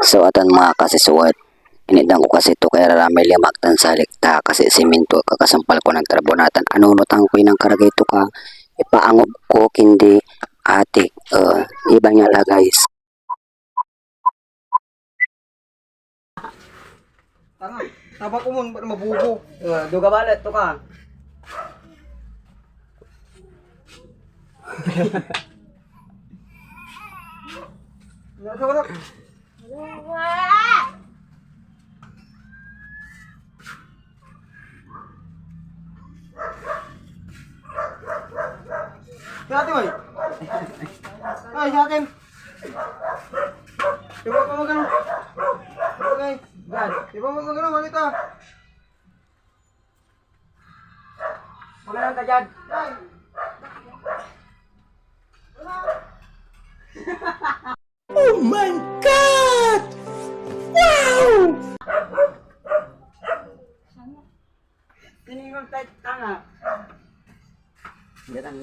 So aton mga kasisuwat, inidang ko kasi ito kay rarami limaktan sa likta kasi siminto kakasampal ko ng trabunatan. Anunutang ko ng karagay ito ka, ipaangob ko kindi atik, ibang niya la guys. Tanga, tabak ko mo mabubo. Duga balat to ka. Nasa wala. Hati boy. Ay, hati. Coba kamu kan. Oke, gan. Coba kamu kan wanita. Magalang ka dyan. Oh my God! Wow! Sini kang tanga. Datang.